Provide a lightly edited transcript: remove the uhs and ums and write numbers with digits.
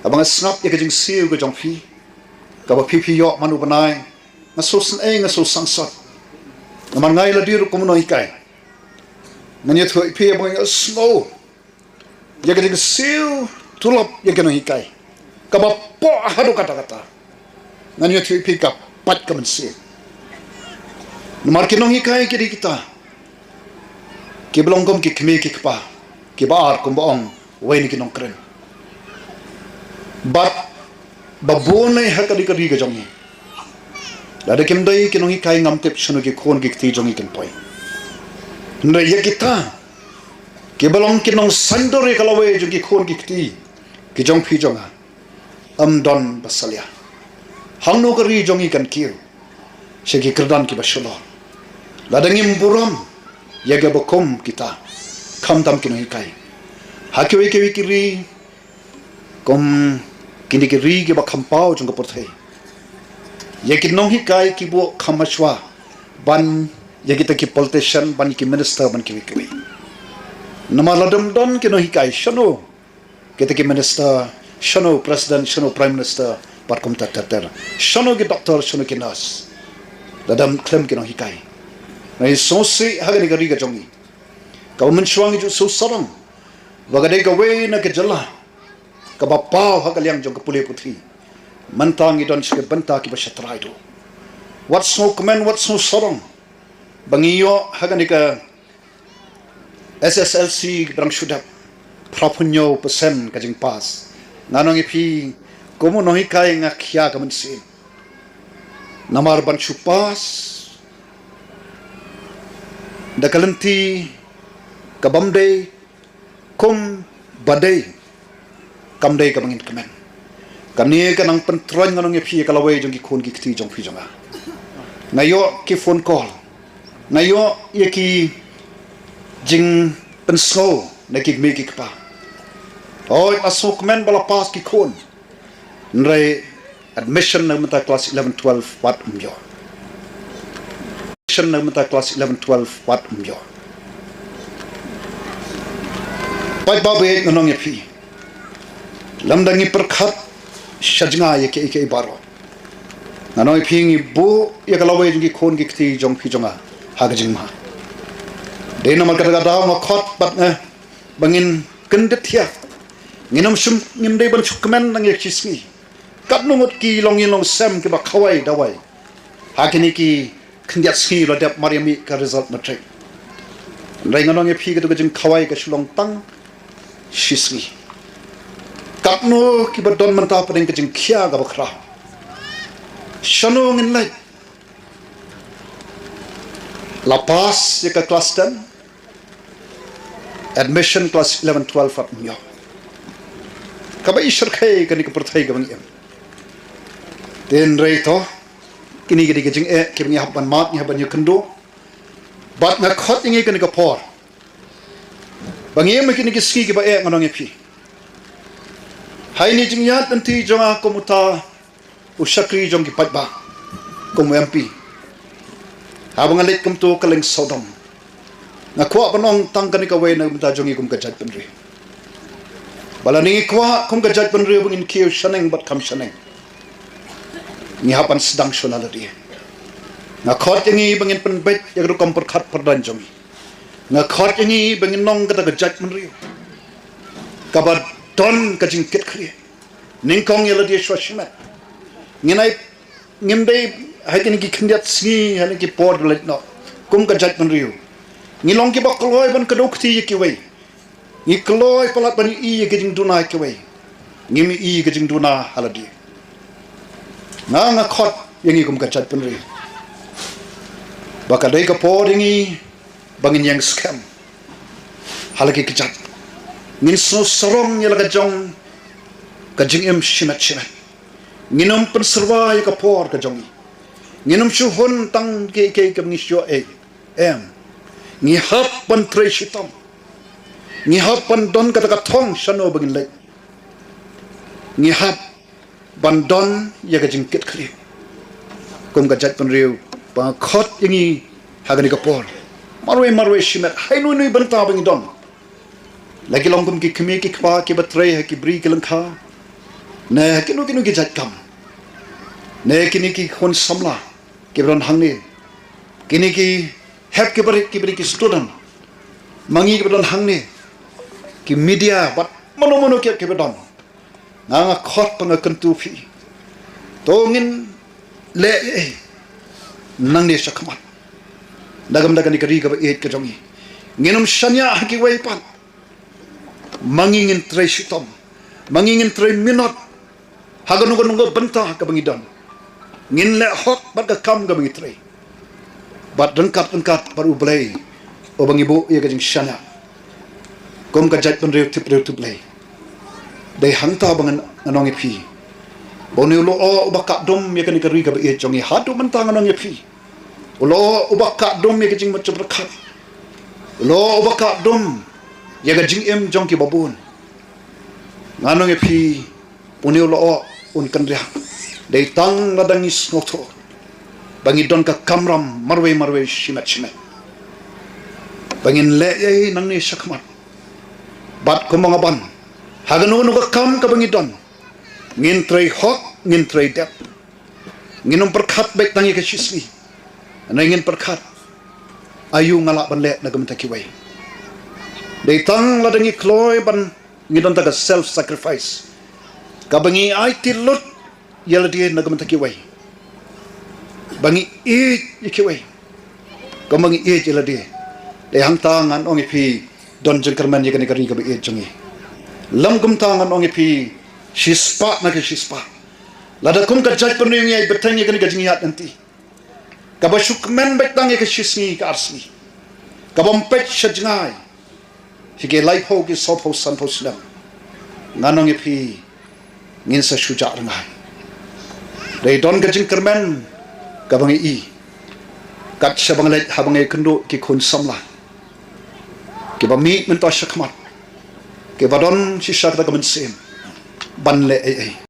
abang snap ya kajing siu ke jong phi ka ba phi yo manu banai ngaso san ngaso sangsat naman ngai la dir ko no hikai nanya thoi phi abang snow ya kajing siu tulap ya kano hikai ka ba po hadu kata nanya thoi phi ka pat ka man si namar kinong hikai kiri kita ki belongkom ki khme ki kpa ki bar kum bong wain kinong kren but babone hakadi kadi ka jongi lada kim dai kinong hikai ngam tep shunu ki khon ki ti jongi kan poi ndai ya kita ki belong kinong sandore kalawe jongi khon ki ti ki jong phi jonga don basalia hangno kari jongi kan kiu sheki kerdan ki basholo lada ngim buram yaga bokom kita kham tam kinong hikai hakiwe ke wikiri kom kini ki ri ke ba khampau jong ka porthai ye ki nong hikai ki bo khamashwa ban ye ki ta ki politician ban ki minister ban ki wikiri namaladam don ki no hikai shono ki ta ki minister shono president shono prime minister par kom ta shono ki doctor shono ki nurse Lada Khlem ki no hikai nai so si hagani ka ri ka jongi ka men shwang ju so sarang wagade ka we na ke jalla ka ba pau hagaliang jong ka pule puthi mantang idon ske banta ki ba shatrai do what so comment what so sarang bangiyo hagani ka SSLC brang shudap prapunyo persen ka jing pas nanong ipi komo no hikai nga khia ka men si namar ban chupas da kalanti kabamde kum badai kamdai kamangin kamen kamni kanang pentron nganong phi kalawe jong ki khon ki kti jong phi jonga nayo ki phone call nayo ye ki jing penso na ki me ki pa oi asuk men bala pas ki khon nrai admission na mata class 11 12 wat umjo na mata class 11 12 wat umjo pai babe nong ye phi lamdangi perkhat shajnga ye ke baro nanoi phi ngi bu ye kalawe jingi khon gi kthi jong phi jonga hagajing ma de namal kata da ma khot bat na bangin kendet thia nginom sum ngim de ban chukmen nang ye chisngi kat nungot ki longin long sem ke ba khawai dawai hakini ki khndiat ski lo dep mariami ka result matric rai nganong ye phi ke to jing khawai ka shulong tang shisngi kapno ki badon manta padeng ke jing khia ga bakhra shano ngin lai la pass ye ka class 10 admission class 11 12 at myo ka ba ishar khai ka ni ka perthai ga bang em den rei to kini gidi jing e ki ngi haban mat ni haban yukendo bat na khot ngi ka ni ka por bang em kini ki ski ki ba e nganong e phi hai ni jing yat anti jonga komuta usakri jong ki patba kom MP habang alit kum to kaleng sodom na kwa banong tang ka ni ka we na mata jongi kum ka jat penri bala ni kwa kum ka jat penri bangin kiu shaneng bat kam shaneng ni hapan sedang shonala dia na khot ngi bangin penbet ya ru kom perkhat perdan jongi na khot ngi bangin nong ka jat penri kabar don ka jingket khri ningkong yela dia shwashimat nginai ngimdei hakin ki khndiat sni hakin ki por let no kum ka jat penri ngilong ki bakloi ban ka dokti ye ki wei ni kloi palat ban i ye ki jing duna ki wei ngimi i ki jing duna haladi nga khot yangi kum ka chat penri baka dai ka por yangi bangin yang scam halaki ki chat ngin so sorong yela ka jong ka jing em shimat nginom penserwa ya ka por ka jongi nginom shuhon tang ke ngi syo em ngi hap pan tre shitam ngi hap pan don ka thong shano bangin lai ngi hap bandon ya ka jingket khri kum ka jat pan riu pa khot yangi hagani ka por marwe shimat hai nui banta bangi don lagi long kum ki khmi ki khwa ki batre ha ki bri ki langkha ne kinu ki jat kam ne kini ki khon samla ki bron hangni kini ki hep ki bari ki student mangi ki bron hangni ki media bat mono ki bron nga khot panga kentu phi tongin le nang ne shakmat dagam ni kari ka et ka jongi nginum shanya ki wai pan mangi ngin tre shitom mangi ngin tre minot haganung benta ka bangidon ngin le hok bat ka kam ka bangi tre bat dengkat baru blai o bangi bu ye ka jing shanya kom ka jat reu tip blai dai hangta bangan anong phi boni lo o bakak dom ye ka ni kari ka et jongi hadu benta anong phi lo ubaka dom ye ka jing macam berkat lo ubaka dom ye ka jing em jong ki babun nganong phi boni lo un kan ria dei tang ladangis ngotho bangi don ka kamram marwe shimet bangin le ye nang ni shakmat bat ko mga ban haganu ka kam ka bangi don ngin trei hok ngin trei dep nginum berkat baik tangi ka shismi na ngin berkat ayu ngala ban le na gamta kiwai dei tang ladangi kloy ban ngidon ta self sacrifice kabangi ai tilut yala dia na gamta kiwai bangi kiwai kabangi yala dia dei hang tangan ong phi don jengkerman ye kan kari ka be jongi lam gum tangan ong phi shispa na ke shispa lada kum ka jaj panu ngai betang ye kan ka jingiat nanti kabashukmen betang ye ka shisni ka arsni kabompet shajngai hige life ho ki sop ho san ho slam nganong phi ngin sa shuja rangai dei don ka jengkerman ka bangi I kat sabang le habangai kendo ki khun samla ke ba mi men to shakmat ke badon shisha ta ka men sem ban le ai